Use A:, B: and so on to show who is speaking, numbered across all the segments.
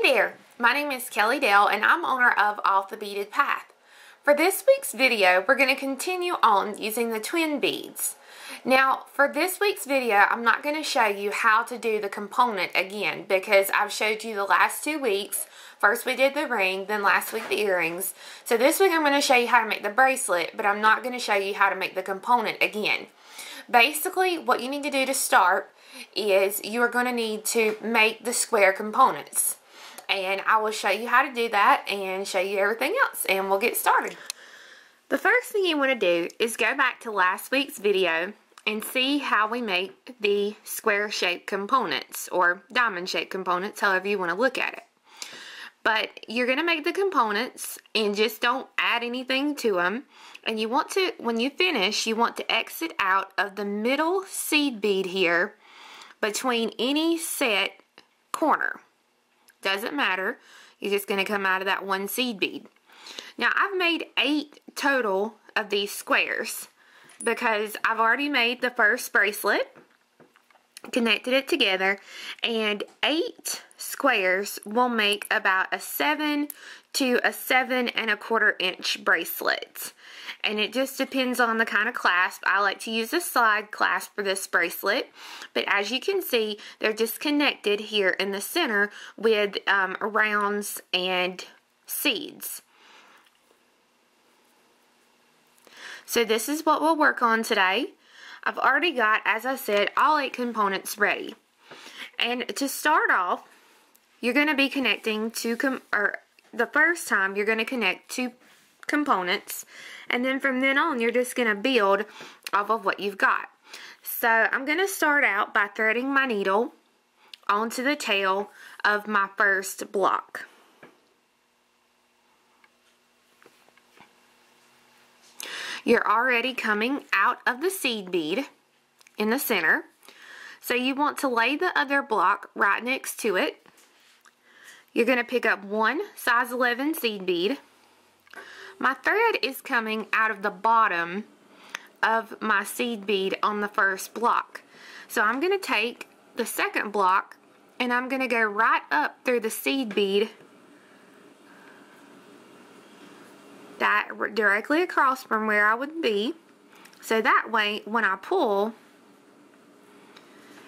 A: there, my name is Kelly Dale and I'm owner of Off the Beaded Path. For this week's video, we're going to continue on using the twin beads. Now, for this week's video, I'm not going to show you how to do the component again because I've showed you the last 2 weeks. First we did the ring, then last week the earrings. So this week I'm going to show you how to make the bracelet, but I'm not going to show you how to make the component again. Basically, what you need to do to start is you are going to need to make the square components. And I will show you how to do that and show you everything else, and we'll get started. The first thing you want to do is go back to last week's video and see how we make the square shaped components or diamond shaped components, however you want to look at it. But you're going to make the components and just don't add anything to them. And you want to, when you finish, you want to exit out of the middle seed bead here between any set corner. Doesn't matter. You're just going to come out of that one seed bead. Now I've made 8 total of these squares because I've already made the first bracelet, connected it together, and 8 squares will make about a 7 to a 7 1/4 inch bracelet. And it just depends on the kind of clasp. I like to use a slide clasp for this bracelet, but as you can see, they're just connected here in the center with rounds and seeds. So this is what we'll work on today. I've already got, as I said, all 8 components ready. And to start off, you're going to be connecting the first time you're going to connect 2 components, and then from then on you're just going to build off of what you've got. So I'm going to start out by threading my needle onto the tail of my first block. You're already coming out of the seed bead in the center, so you want to lay the other block right next to it. You're going to pick up one size 11 seed bead. My thread is coming out of the bottom of my seed bead on the first block. So I'm going to take the second block and I'm going to go right up through the seed bead directly across from where I would be. So that way when I pull,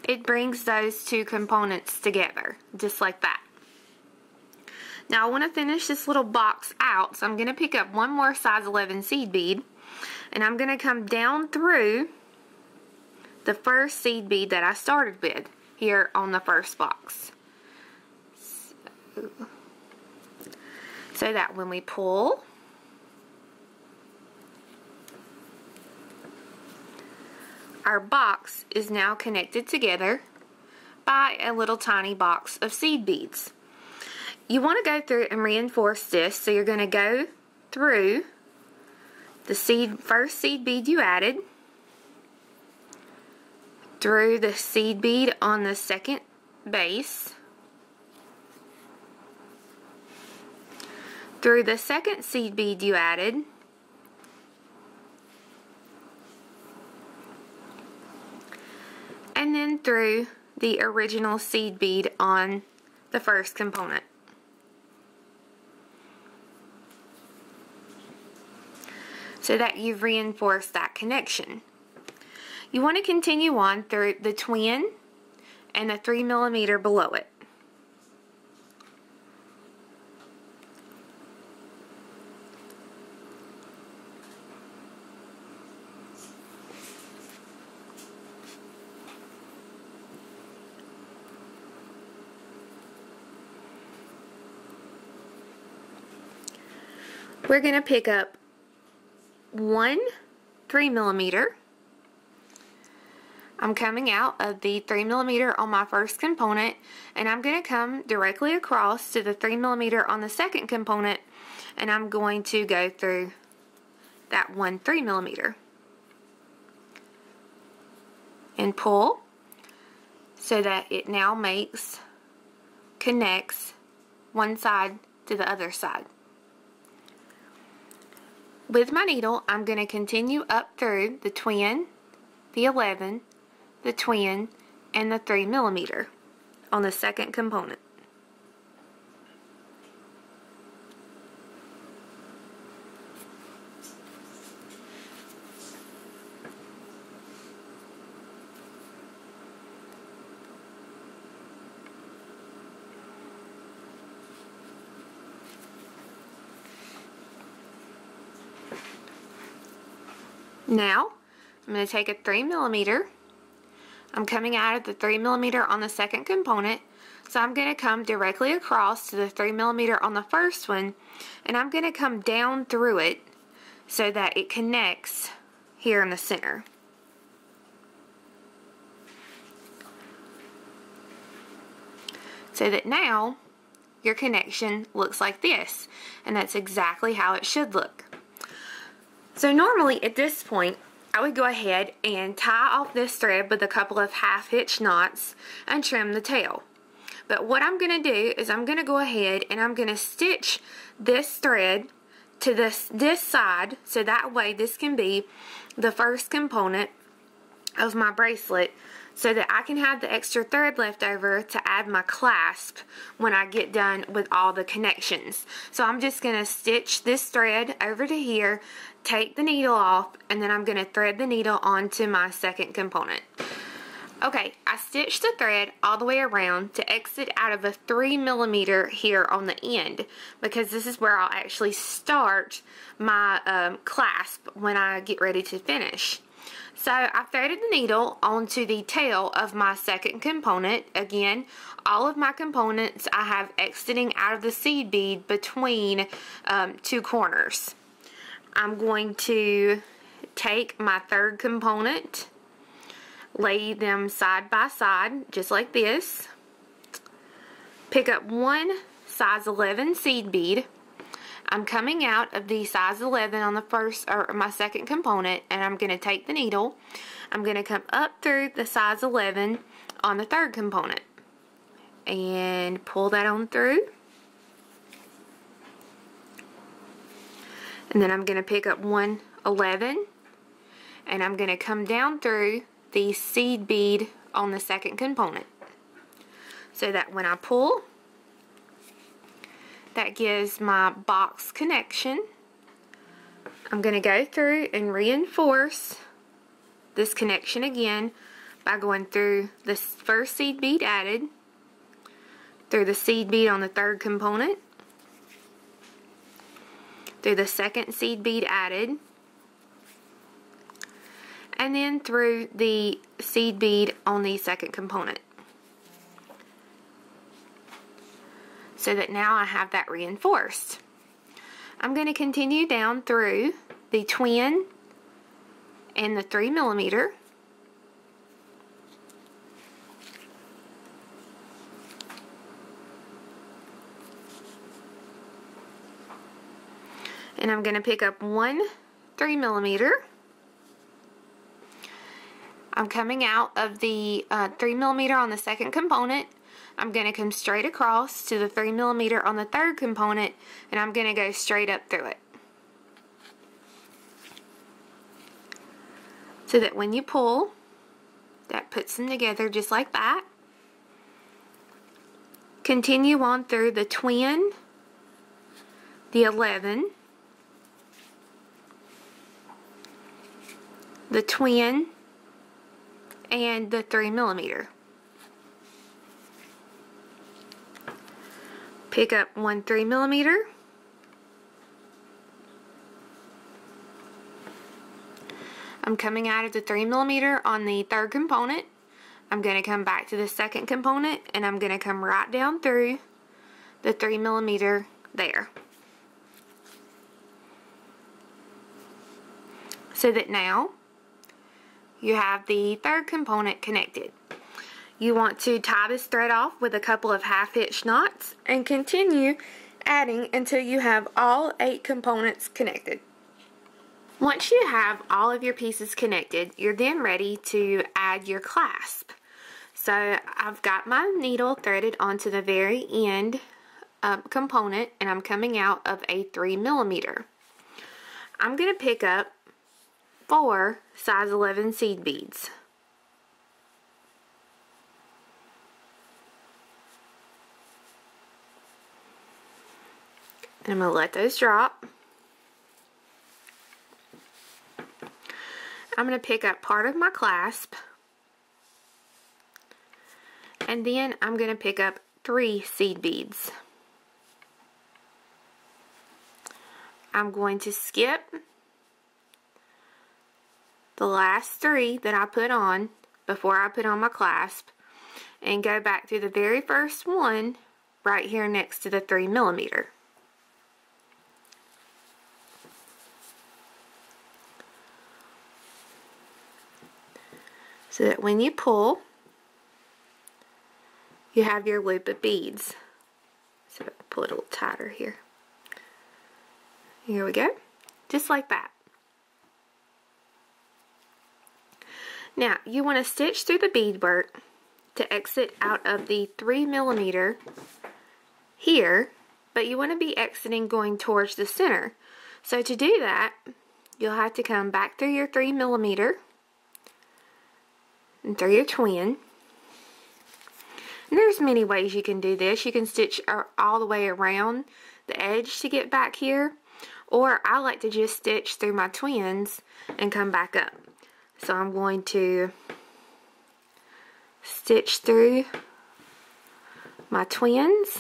A: it brings those 2 components together, just like that. Now I want to finish this little box out, so I'm going to pick up one more size 11 seed bead, and I'm going to come down through the first seed bead that I started with here on the first box. So that when we pull, our box is now connected together by a little tiny box of seed beads. You want to go through and reinforce this, so you're going to go through the first seed bead you added, through the seed bead on the second base, through the second seed bead you added, and then through the original seed bead on the first component. So that you've reinforced that connection. You want to continue on through the twin and the 3mm below it. We're going to pick up 1 3mm. I'm coming out of the 3mm on my first component, and I'm going to come directly across to the 3mm on the second component, and I'm going to go through that 1 3mm and pull so that it now connects one side to the other side. With my needle, I'm going to continue up through the twin, the 11, the twin, and the 3mm on the second component. Now, I'm going to take a 3mm. I'm coming out of the 3mm on the second component, so I'm going to come directly across to the 3mm on the first one, and I'm going to come down through it so that it connects here in the center. So that now your connection looks like this, and that's exactly how it should look. So normally at this point, I would go ahead and tie off this thread with a couple of half-hitch knots and trim the tail. But what I'm going to do is I'm going to go ahead and I'm going to stitch this thread to this side, so that way this can be the first component of my bracelet, so that I can have the extra thread left over to add my clasp when I get done with all the connections. So I'm just going to stitch this thread over to here, take the needle off, and then I'm going to thread the needle onto my second component. Okay, I stitched the thread all the way around to exit out of a 3mm here on the end, because this is where I'll actually start my clasp when I get ready to finish. So I threaded the needle onto the tail of my second component. Again, all of my components I have exiting out of the seed bead between two corners. I'm going to take my third component, lay them side by side just like this, pick up one size 11 seed bead. I'm coming out of the size 11 on the first, or my second component, and I'm going to take the needle. I'm going to come up through the size 11 on the third component and pull that on through. And then I'm going to pick up one 11, and I'm going to come down through the seed bead on the second component, so that when I pull, that gives my box connection. I'm going to go through and reinforce this connection again by going through the first seed bead added, through the seed bead on the third component, through the second seed bead added, and then through the seed bead on the second component. So that now I have that reinforced. I'm going to continue down through the twin and the 3mm. And I'm going to pick up one 3mm. I'm coming out of the 3mm on the second component. I'm going to come straight across to the 3mm on the third component, and I'm going to go straight up through it. So that when you pull, that puts them together just like that. Continue on through the twin, the 11, the twin, and the 3mm. Pick up one 3mm. I'm coming out of the 3mm on the third component. I'm going to come back to the second component, and I'm going to come right down through the 3mm there. So that now you have the third component connected. You want to tie this thread off with a couple of half-hitch knots and continue adding until you have all 8 components connected. Once you have all of your pieces connected, you're then ready to add your clasp. So I've got my needle threaded onto the very end component, and I'm coming out of a 3mm. I'm going to pick up 4 size 11 seed beads. And I'm going to let those drop. I'm going to pick up part of my clasp, and then I'm going to pick up 3 seed beads. I'm going to skip the last 3 that I put on before I put on my clasp and go back through the very first one right here next to the 3mm. So that when you pull, you have your loop of beads. So pull it a little tighter here. Here we go. Just like that. Now, you want to stitch through the beadwork to exit out of the 3mm here, but you want to be exiting going towards the center. So to do that, you'll have to come back through your 3mm and through your twin. And there's many ways you can do this. You can stitch all the way around the edge to get back here, or I like to just stitch through my twins and come back up. So I'm going to stitch through my twins.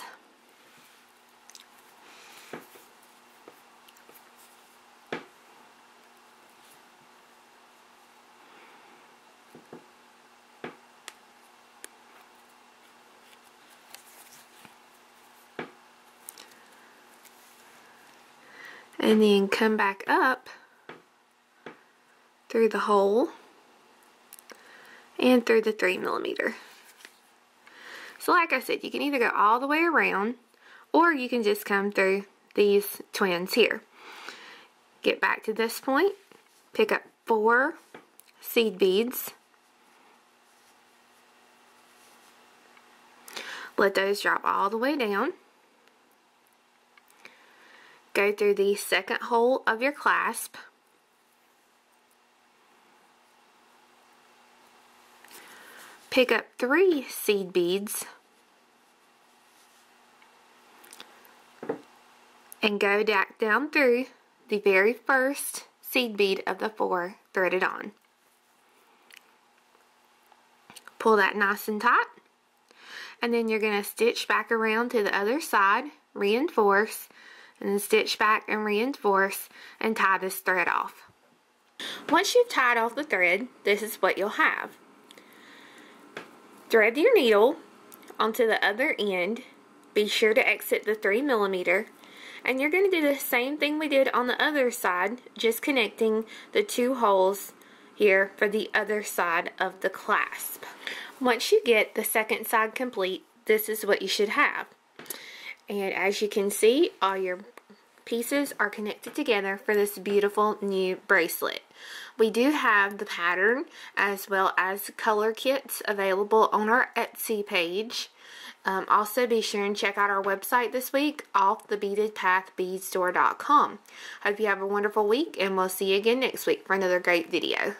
A: And then come back up through the hole and through the 3mm. So like I said, you can either go all the way around or you can just come through these twins here. Get back to this point, pick up 4 seed beads. Let those drop all the way down. Go through the second hole of your clasp. Pick up 3 seed beads and go down through the very first seed bead of the 4 threaded on. Pull that nice and tight, and then you're going to stitch back around to the other side, reinforce, and then stitch back and reinforce and tie this thread off. Once you've tied off the thread, this is what you'll have. Thread your needle onto the other end. Be sure to exit the 3mm, and you're going to do the same thing we did on the other side, just connecting the 2 holes here for the other side of the clasp. Once you get the second side complete, this is what you should have. And as you can see, all your pieces are connected together for this beautiful new bracelet. We do have the pattern as well as color kits available on our Etsy page. Also be sure and check out our website this week, offthebeadedpathbeadstore.com. Hope you have a wonderful week, and we'll see you again next week for another great video.